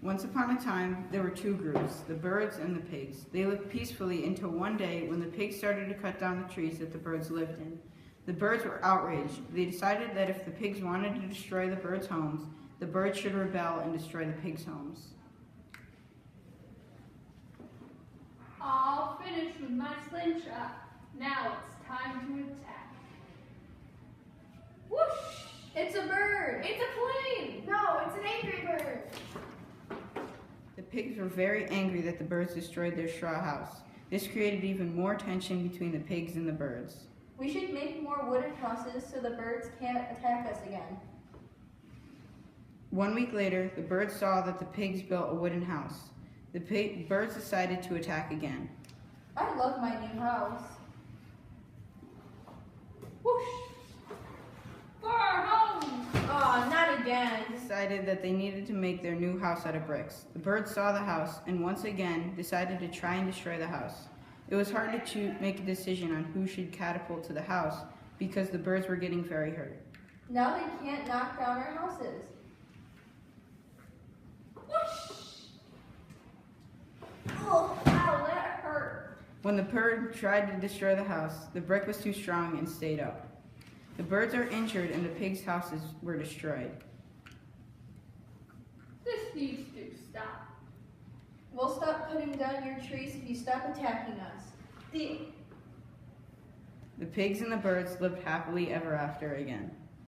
Once upon a time, there were two groups, the birds and the pigs. They lived peacefully until one day when the pigs started to cut down the trees that the birds lived in. The birds were outraged. They decided that if the pigs wanted to destroy the birds' homes, the birds should rebel and destroy the pigs' homes. All finished with my slingshot. Now it's time to attack. Whoosh! It's a bird! It's a plane! No, it's an angry bird! The pigs were very angry that the birds destroyed their straw house. This created even more tension between the pigs and the birds. We should make more wooden houses so the birds can't attack us again. 1 week later, the birds saw that the pigs built a wooden house. The birds decided to attack again. I love my new house. Whoosh! For our home! Aw, not again. Decided that they needed to make their new house out of bricks. The birds saw the house and once again decided to try and destroy the house. It was hard to make a decision on who should catapult to the house because the birds were getting very hurt. Now they can't knock down our houses. Whoosh! Oh, ow, that hurt. When the bird tried to destroy the house, the brick was too strong and stayed up. The birds are injured and the pigs' houses were destroyed. This needs to stop. We'll stop cutting down your trees if you stop attacking us. The pigs and the birds lived happily ever after again.